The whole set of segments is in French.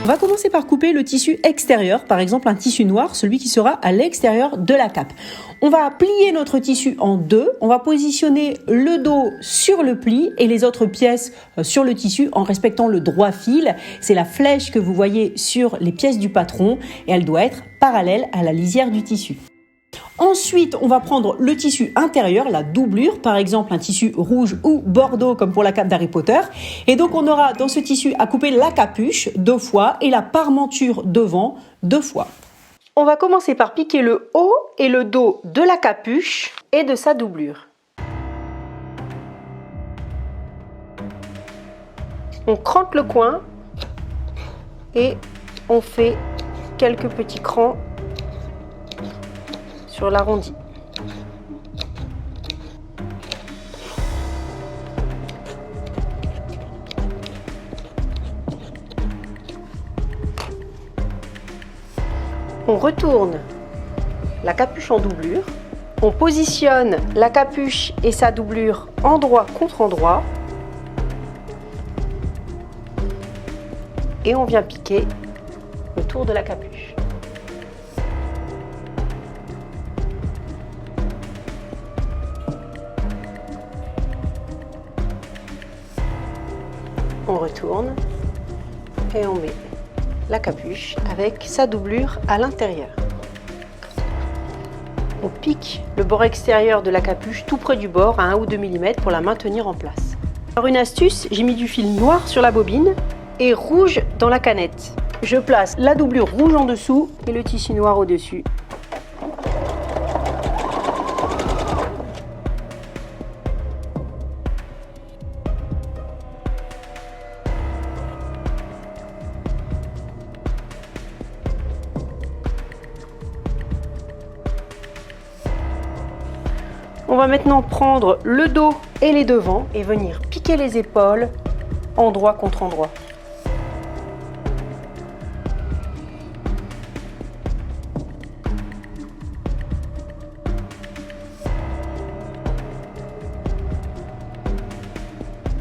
On va commencer par couper le tissu extérieur, par exemple un tissu noir, celui qui sera à l'extérieur de la cape. On va plier notre tissu en deux, on va positionner le dos sur le pli et les autres pièces sur le tissu en respectant le droit fil. C'est la flèche que vous voyez sur les pièces du patron et elle doit être parallèle à la lisière du tissu. Ensuite, on va prendre le tissu intérieur, la doublure, par exemple un tissu rouge ou bordeaux comme pour la cape d'Harry Potter. Et donc on aura dans ce tissu à couper la capuche 2 fois et la parmenture devant 2 fois. On va commencer par piquer le haut et le dos de la capuche et de sa doublure. On crante le coin et on fait quelques petits crans sur l'arrondi. On retourne la capuche en doublure. On positionne la capuche et sa doublure endroit contre endroit. Et on vient piquer le tour de la capuche. On retourne et on met la capuche avec sa doublure à l'intérieur. On pique le bord extérieur de la capuche tout près du bord à 1 ou 2 mm pour la maintenir en place. Alors une astuce, j'ai mis du fil noir sur la bobine et rouge dans la canette. Je place la doublure rouge en dessous et le tissu noir au-dessus. On va maintenant prendre le dos et les devants et venir piquer les épaules endroit contre endroit.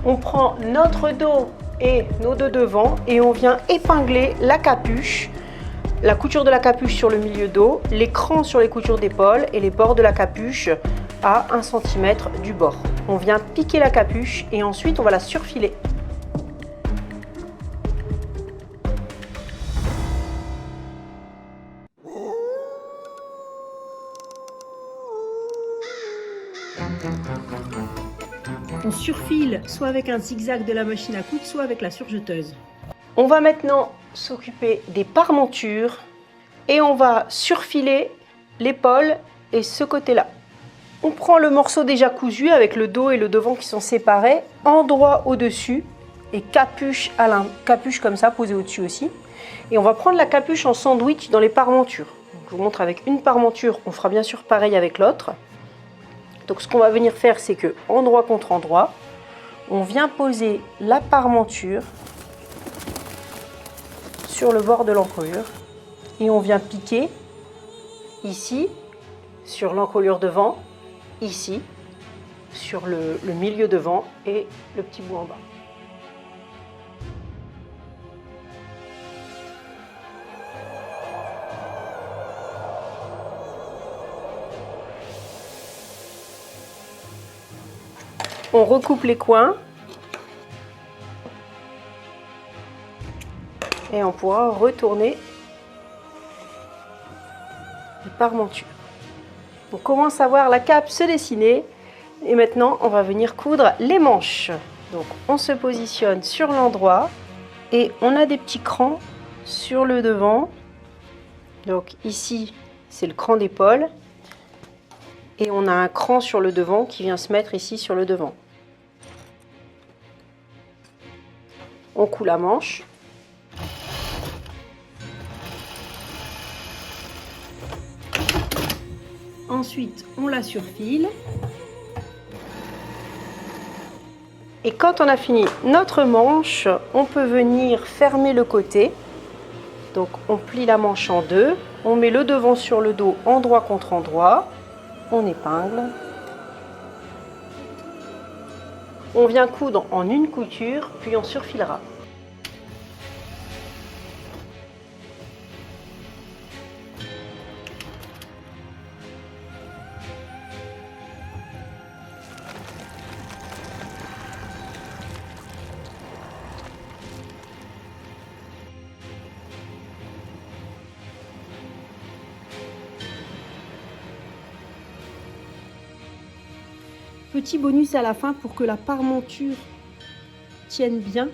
On prend notre dos et nos deux devants et on vient épingler la capuche, la couture de la capuche sur le milieu dos, les crans sur les coutures d'épaule et les bords de la capuche à 1 cm du bord. On vient piquer la capuche et ensuite on va la surfiler. On surfile soit avec un zigzag de la machine à coudre, soit avec la surjeteuse. On va maintenant s'occuper des parmentures et on va surfiler l'épaule et ce côté-là. On prend le morceau déjà cousu avec le dos et le devant qui sont séparés, endroit au-dessus et capuche comme ça posée au-dessus aussi. Et on va prendre la capuche en sandwich dans les parmentures. Donc, je vous montre avec une parmenture, on fera bien sûr pareil avec l'autre. Donc ce qu'on va venir faire, c'est que endroit contre endroit, on vient poser la parmenture sur le bord de l'encolure et on vient piquer ici sur l'encolure devant, ici sur le milieu devant et le petit bout en bas. On recoupe les coins et on pourra retourner les parmentures. On commence à voir la cape se dessiner et maintenant on va venir coudre les manches. Donc on se positionne sur l'endroit et on a des petits crans sur le devant. Donc ici c'est le cran d'épaule. Et on a un cran sur le devant qui vient se mettre ici sur le devant. On coud la manche. Ensuite, on la surfile. Et quand on a fini notre manche, on peut venir fermer le côté. Donc on plie la manche en deux. On met le devant sur le dos, endroit contre endroit. On épingle. On vient coudre en une couture, puis on surfilera. petit bonus à la fin pour que la parmenture tienne bien,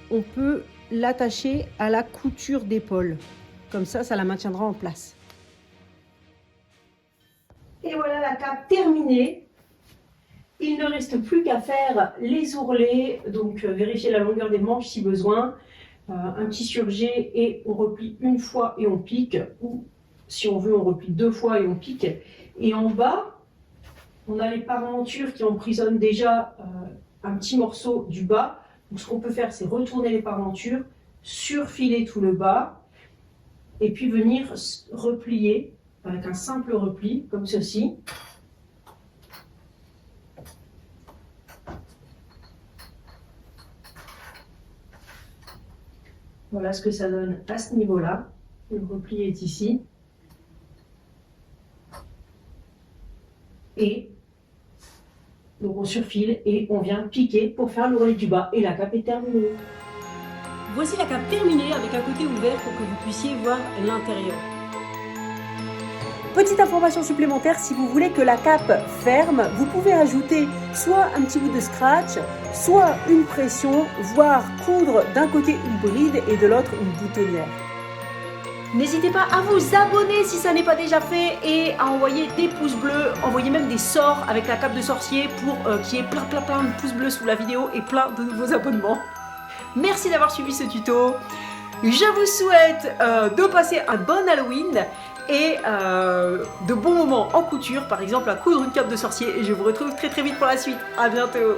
on peut l'attacher à la couture d'épaule. Comme ça la maintiendra en place. Et voilà la cape terminée. Il ne reste plus qu'à faire les ourlets, donc vérifier la longueur des manches si besoin, un petit surjet et on replie une fois et on pique, ou si on veut on replie 2 fois et on pique. Et en bas, on a les parmentures qui emprisonnent déjà un petit morceau du bas. Donc ce qu'on peut faire, c'est retourner les parmentures, surfiler tout le bas, et puis venir replier avec un simple repli, comme ceci. Voilà ce que ça donne à ce niveau-là. Le repli est ici. Et donc on surfile et on vient piquer pour faire l'ourlet du bas. Et la cape est terminée. Voici la cape terminée avec un côté ouvert pour que vous puissiez voir l'intérieur. Petite information supplémentaire, si vous voulez que la cape ferme, vous pouvez ajouter soit un petit bout de scratch, soit une pression, voire coudre d'un côté une bride et de l'autre une boutonnière. N'hésitez pas à vous abonner si ça n'est pas déjà fait et à envoyer des pouces bleus, envoyez même des sorts avec la cape de sorcier pour qu'il y ait plein de pouces bleus sous la vidéo et plein de nouveaux abonnements. Merci d'avoir suivi ce tuto. Je vous souhaite de passer un bon Halloween et de bons moments en couture, par exemple à coudre une cape de sorcier. Et je vous retrouve très vite pour la suite. À bientôt.